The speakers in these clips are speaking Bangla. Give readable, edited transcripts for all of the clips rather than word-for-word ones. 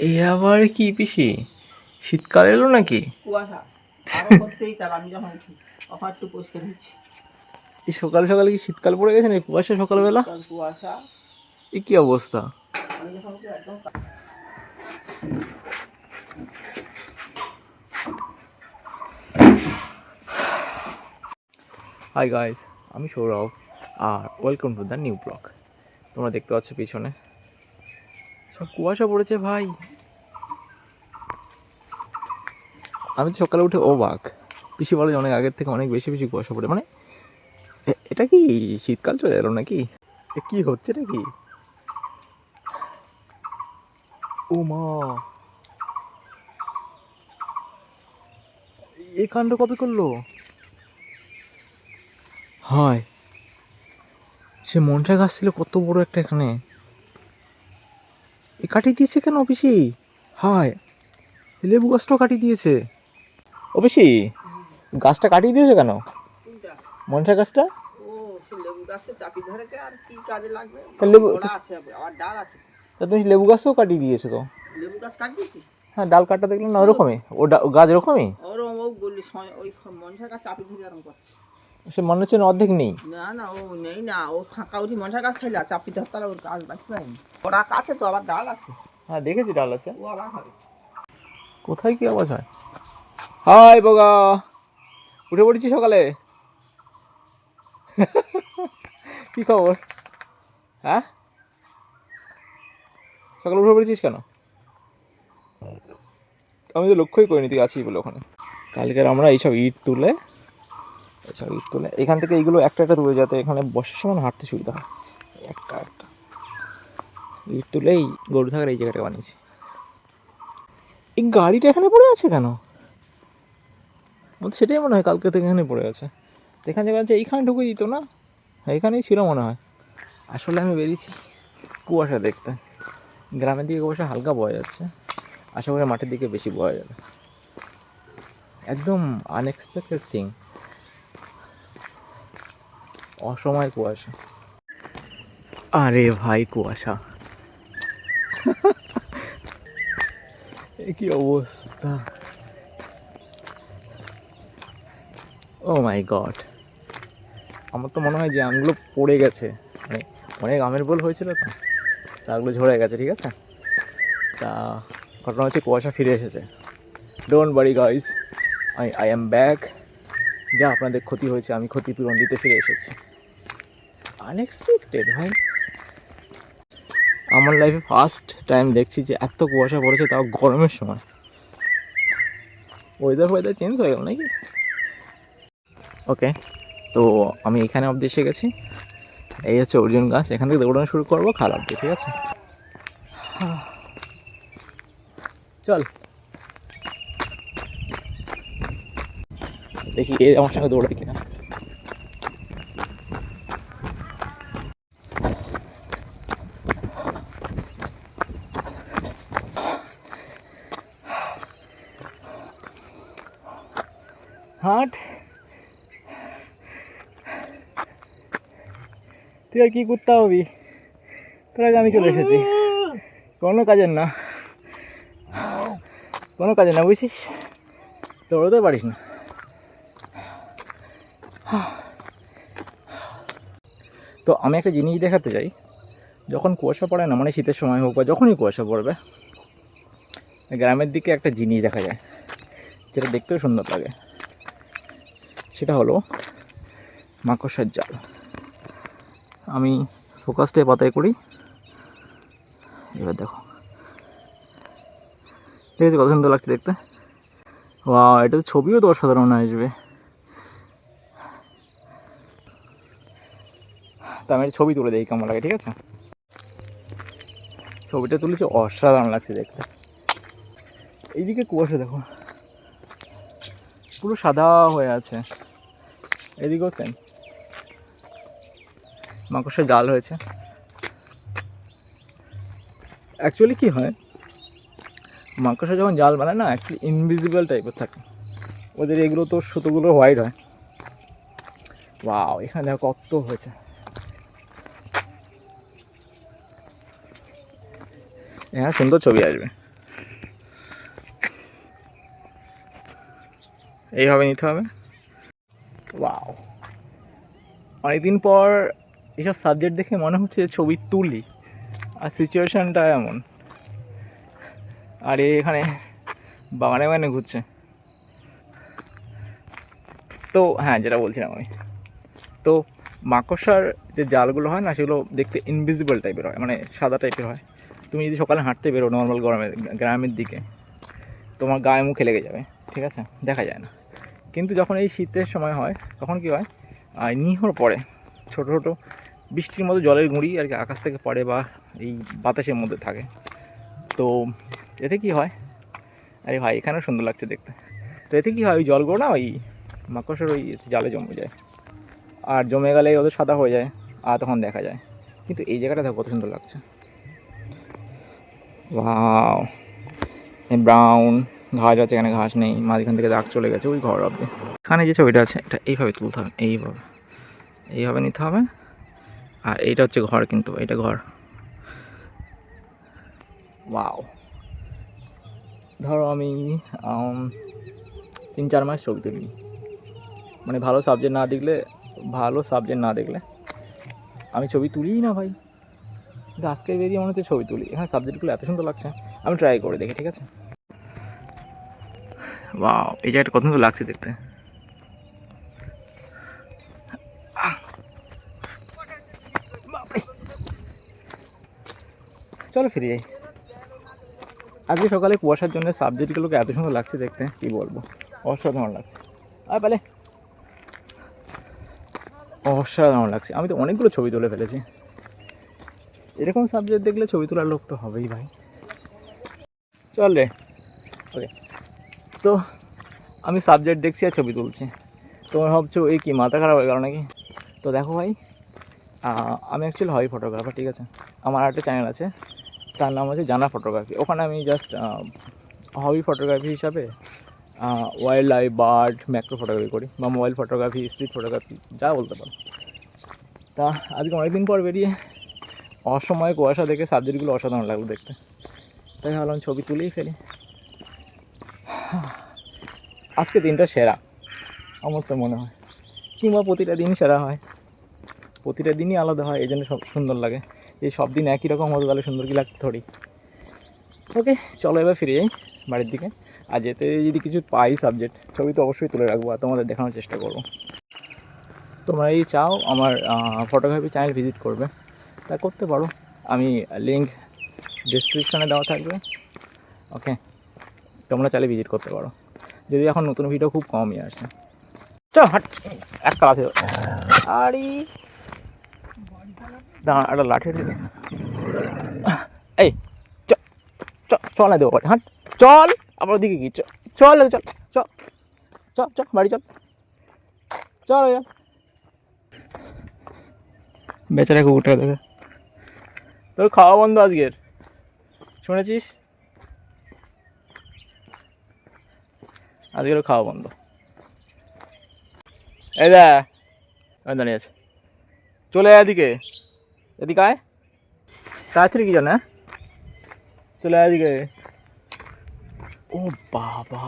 এই আবার কি পিসি, শীতকাল এলো নাকি? কুয়াশা আরো করতেই তার আমি যখন উঠি তখন একটু পরিষ্কার হচ্ছে। এই সকাল সকালে কি শীতকাল পড়ে গেছে না? কুয়াশা সকালবেলা, কুয়াশা এ কি অবস্থা? আমি যখন উঠি একদম হাই গাইস, আমি সৌরভ আর welcome to the new blog. তোমরা দেখতে পাচ্ছ পিছনে সব কুয়াশা পড়েছে ভাই। আমি তো সকালে উঠে অবাক, পিসি বলে যে অনেক আগের থেকে অনেক বেশি বেশি কুয়াশা পড়ে। মানে এটা কি শীতকাল চলে এলো নাকি? এ কি হচ্ছে নাকি? ও মা, এই কাণ্ড কবে করলো? হয়, সে মনসা গাছ ছিল কত বড় একটা এখানে, এ কাটিয়ে দিয়েছে কেন পিসি? হায়, লেবু গাছটাও কাটিয়ে দিয়েছে। ও পিসি, গাছটা কাটিয়ে দিয়েছে কেন? মনসা গাছটা? ও সে লেবু গাছে চাপি ধরেছে আর কি কাজে লাগবে। লেবু আছে আবার ডাল আছে। তা তুমি লেবু গাছও কাটিয়ে দিয়েছো তো? লেবু গাছ কাটিয়েছি। হ্যাঁ, ডাল কাটা দেখলাম না ওরকমই, ও গাছ ওরকমই। ওরকম ও বললি ওই মনসা গাছ চাপি ধরে এরকম করছে। সে মনে হচ্ছে না অর্ধেক নেই। না না ও নেই না, ও ফাঁকা উঠি মনসা গাছ খাইলে আর চাপি ধরতে ওর গাছ বাঁচতে পারেনি। ওরা কাছে তো আবার ডাল আছে। হ্যাঁ দেখেছি ডাল আছে। ও আবার হবে। কোথায় কি আওয়াজ হয়? হাই বগা, উঠে পড়েছি সকালে। কি খবর? হ্যাঁ, সকালে উঠে পড়েছিস কেন? আমি তো লক্ষ্যই করিনি তুই আছিস বলে ওখানে। কালকের আমরা এইসব ইট তুলে এখান থেকে এইগুলো একটা একটা তুলে, যাতে এখানে বসার সময় হাঁটতে সুবিধা হয়। একটা একটা ইট তুলে এই গরু থাকার এই জায়গাটা বানিয়েছি। এই গাড়িটা এখানে পড়ে আছে কেন? আমার তো সেটাই মনে হয় কালকে থেকে এখানে পড়ে আছে। এখানে আছে, এইখানে ঢুকে দিত না? এখানেই ছিল মনে হয়। আসলে আমি বেরিয়েছি কুয়াশা দেখতে। গ্রামের দিকে কুয়াশা হালকা বোঝা যাচ্ছে, আশা করি মাঠের দিকে বেশি বোঝা যাবে। একদম আনএক্সপেক্টেড থিং, অসময় কুয়াশা। আরে ভাই কুয়াশা, এ কি অবস্থা! ও মাই গড, আমার তো মনে হয় যে আমগুলো পড়ে গেছে। মানে অনেক আমের বোল হয়েছিল তো, তাগুলো ঝরে গেছে। ঠিক আছে, তা ঘটনা হচ্ছে কুয়াশা ফিরে এসেছে। Don't worry guys, I am back. যা আপনাদের ক্ষতি হয়েছে আমি ক্ষতিপূরণ দিতে ফিরে এসেছি। আনএক্সপেক্টেড ভাই, আমার লাইফে ফার্স্ট টাইম দেখছি যে এত কুয়াশা পড়েছে, তাও গরমের সময়। ওয়েদার চেঞ্জ হয়ে গেল নাকি? ওকে, তো আমি এখানে অবধি এসে গেছি। এই হচ্ছে অর্জুন গাছ, এখান থেকে দৌড়ানো শুরু করবো খাল অবধি। ঠিক আছে, চল দেখি এ আমার সঙ্গে দৌড়ায় কিনা। হাঁট, তুই আর কি করতে হবি? তোর আগে আমি চলে এসেছি। কোনো কাজের না, কোনো কাজের না, বুঝছিস? দৌড়াতে পারিস না। তো আমি একটা জিনিস দেখাতে চাই, যখন কুয়াশা পড়ে না, মানে শীতের সময় হোক বা যখনই কুয়াশা পড়বে, গ্রামের দিকে একটা জিনিস দেখা যায় যেটা দেখতেও সুন্দর লাগে। সেটা হলো মাকড়সার জাল। আমি ফোকাসটা পাতায় করি, এবার দেখো, ঠিক আছে, কত সুন্দর লাগছে দেখতে। ওয়াও, এটা তো ছবিও তো অসাধারণ আসবে। তা আমি ছবি তুলে দেখি কেমন লাগে। ঠিক আছে, ছবিটা তুলেছি, অসাধারণ লাগছে দেখতে। এইদিকে কুয়াশা দেখো, পুরো সাদা হয়ে আছে। এদিকেও সেম, মাকড়সার জাল হয়েছে। অ্যাকচুয়ালি কী হয়, মাকড়সা যখন জাল বানায় না, অ্যাকচুয়ালি ইনভিজিবল টাইপের থাকে ওদের। এগুলো তো সুতোগুলো হোয়াইট হয়। ওয়াও, এখানে দেখো কত হয়েছে। হ্যাঁ, সুন্দর ছবি আসবে। এইভাবে নিতে হবে। ওয়াও, অনেকদিন পর এইসব সাবজেক্ট দেখে মনে হচ্ছে ছবি তুলি, আর সিচুয়েশানটা এমন। আর এখানে বাগানে বাগানে ঘুরছে। তো হ্যাঁ, যেটা বলছিলাম আমি, তো মাকড়সার যে জালগুলো হয় না, সেগুলো দেখতে ইনভিজিবল টাইপের হয়, মানে সাদা টাইপের হয়। তুমি যদি সকালে হাঁটতে বেরো নর্মাল গ্রামের দিকে, তোমার গায়ে মুখে লেগে যাবে, ঠিক আছে, দেখা যায় না। কিন্তু যখন এই শীতের সময় হয়, তখন কী হয়, নিহর পড়ে ছোটো ছোটো বৃষ্টির মতো জলের গুঁড়ি আর কি আকাশ থেকে পড়ে, বা এই বাতাসের মধ্যে থাকে। তো এতে কি হয়, আরে ভাই এখানেও সুন্দর লাগছে দেখতে। তো এতে কী হয়, ওই জলগুলো না ওই মাকড়সার ওই জালে জমে যায়, আর জমে গেলে ওদের সাদা হয়ে যায়, আর তখন দেখা যায়। কিন্তু এই জায়গাটা দেখো কত সুন্দর লাগছে। ওয়াও, ব্রাউন ঘাস আছে, এখানে ঘাস নেই, মাঝখান থেকে দাগ চলে গেছে ওই ঘর অব্দি। এখানে যে ছবিটা আছে এটা এইভাবে তুলতে হবে, এইভাবে নিতে হবে। আর এইটা হচ্ছে ঘর, কিন্তু এটা ঘর। ওয়াও, ধরো আমি 3-4 মাস ছবি তুলিনি, মানে ভালো সাবজেক্ট না দেখলে আমি ছবি তুলিই না ভাই। কিন্তু আজকে বেরিয়ে মনে হচ্ছে ছবি তুলি, এখানে সাবজেক্টগুলো এত সুন্দর লাগছে, আমি ট্রাই করে দেখি, ঠিক আছে। ওয়াও, এই জায়গাটা কত সুন্দর লাগছে দেখতে। চলো ফিরে যাই। আজকে সকালে কুয়াশার জন্য সাবজেক্টগুলোকে এত সুন্দর লাগছে দেখতে, কি বলবো, অসাধারণ লাগছে। আর পেলে অসাধারণ লাগছে। আমি তো অনেকগুলো ছবি তুলে ফেলেছি। এরকম সাবজেক্ট দেখলে ছবি তোলার লোক তো হবেই ভাই। চল রে, ওকে। তো আমি সাবজেক্ট দেখছি আর ছবি তুলছি, তোমার ভাবছো এই কি মাথা খারাপ হয়ে গেল নাকি? তো দেখো ভাই, আমি অ্যাকচুয়ালি হবি ফটোগ্রাফার, ঠিক আছে। আমার একটা চ্যানেল আছে, তার নাম হচ্ছে জানা ফটোগ্রাফি। ওখানে আমি জাস্ট হবি ফটোগ্রাফি হিসাবে wildlife, bird, macro photography করি, বা মোবাইল ফটোগ্রাফি, স্ট্রিট ফটোগ্রাফি, যা বলতে পারো। তা আজকে অনেকদিন পর বেরিয়ে অসময়ে কুয়াশা দেখে সাবজেক্টগুলো অসাধারণ লাগলো দেখতে, তাই ভাবলাম ছবি তুলেই ফেলি। আজকে দিনটা সেরা আমার তো মনে হয়, কিংবা প্রতিটা দিন সেরা হয়, প্রতিটা দিনই আলাদা হয়, এই জন্য সব সুন্দর লাগে। এই সব দিন একই রকম হতে গেলে সুন্দর কি লাগতে থোড়ি। ওকে, চলো এবার ফিরে যাই বাড়ির দিকে। আর যেতে যদি কিছু পাই সাবজেক্ট, ছবি তো অবশ্যই তুলে রাখবো আর তোমাদের দেখানোর চেষ্টা করবো। তোমরা এই চাও আমার ফটোগ্রাফি চ্যানেল ভিজিট করবে, তা করতে পারো, আমি লিঙ্ক ডিসক্রিপশানে দেওয়া থাকবে। ওকে, তোমরা চাইলে ভিজিট করতে পারো, যদি এখন নতুন ভিডিও খুব কমই আসে। চ হাট, একটা আছে, আরে দাঁড়া, একটা লাঠি দিলে, এই চল না দেবো বাড়ি, হাট চল, আমার দিকে কি, চল চল চল চল চল বাড়ি চল, চল বেচারা কুকুরটা দেখে। তোর খাওয়া বন্ধ আজকের, শুনেছিস? আজকেরও খাওয়া বন্ধ। এই দা দাঁড়িয়ে আছে, চলে আয় এদিকে, এদিকে আয়, তাড়াতাড়ি কি জানে, চলে আয় এদিকে। ও বাবা,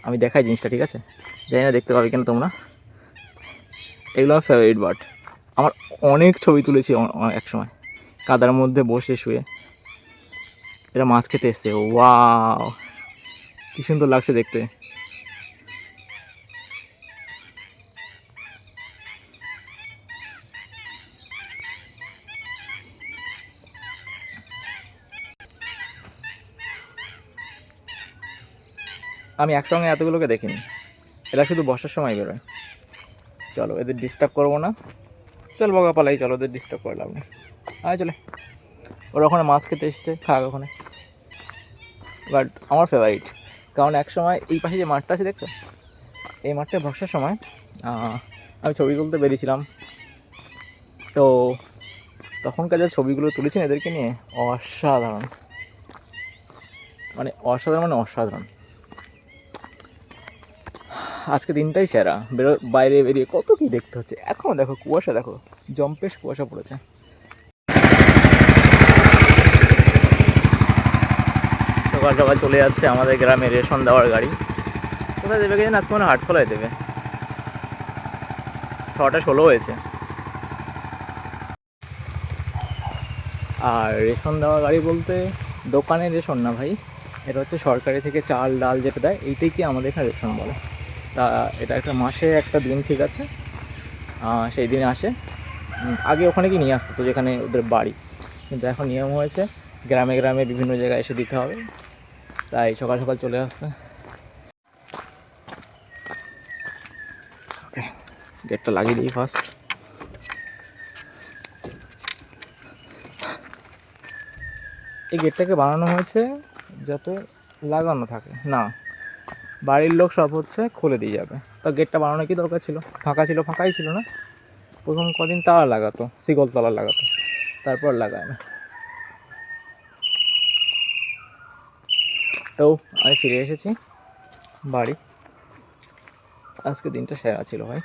আমি দেখাই জিনিসটা, ঠিক আছে, জানি না দেখতে পাবে কেন তোমরা। এগুলো আমার ফেভারিট বার্ড, আমার অনেক ছবি তুলেছি এক সময় কাদার মধ্যে বসে শুয়ে। এরা মাছ খেতে এসছে, ওয়াও কি সুন্দর লাগছে দেখতে। আমি একসঙ্গে এতগুলোকে দেখিনি, এরা শুধু বর্ষার সময় বেরোয়। চলো এদের ডিস্টার্ব করবো না, চল বগা পালাই, চলো ওদের ডিস্টার্ব করে লাভ নেই, আয় চলে। ওরা ওখানে মাছ খেতে এসছে, খাক ওখানে। বাট আমার ফেভারিট, কারণ এক সময় এই পাশে যে মাঠটা আছে দেখছো, এই মাঠটা বর্ষার সময় আমি ছবি তুলতে বেরিয়েছিলাম। তো তখনকার যে ছবিগুলো তুলেছি এদেরকে নিয়ে, অসাধারণ, মানে অসাধারণ। আজকে দিনটাই সেরা, বাইরে বেরিয়ে কত কি দেখতে হচ্ছে। এখনও দেখো কুয়াশা, দেখো জম্পেশ কুয়াশা পড়েছে। সকাল সকাল চলে যাচ্ছে আমাদের গ্রামে রেশন দেওয়ার গাড়ি। কোথায় দেবে গেছে না, আজকে মনে হয় হাটখোলায় দেবে। 6:16 হয়েছে। আর রেশন দেওয়া গাড়ি বলতে দোকানের রেশন না ভাই, এটা হচ্ছে সরকারি থেকে চাল ডাল যেটা দেয়, এইটাই কি আমাদের এখানে রেশন বলে। তা এটা একটা মাসে একটা দিন ঠিক আছে, সেই দিনে আসে। আগে ওখানে কি নিয়ে আসতো তো, যেখানে ওদের বাড়ি, কিন্তু এখন নিয়ম হয়েছে গ্রামে গ্রামে বিভিন্ন জায়গায় এসে দিতে হবে, তাই সকাল সকাল চলে আসছে। ওকে, গেটটা লাগিয়ে দিই ফার্স্ট। এই গেটটাকে বানানো হয়েছে যাতে লাগানো থাকে না, বাড়ির লোক সব হচ্ছে খুলে দিয়ে যাবে। তা গেটটা বানানো কি দরকার ছিল, ফাঁকা ছিল, ফাঁকাই ছিল না। প্রথম কদিন তালা লাগাতো, শিকল তালা লাগাতো, তারপর লাগায় না। তো আমি ফিরে এসেছি বাড়ি। আজকে দিনটা সেরা ছিল ভাই।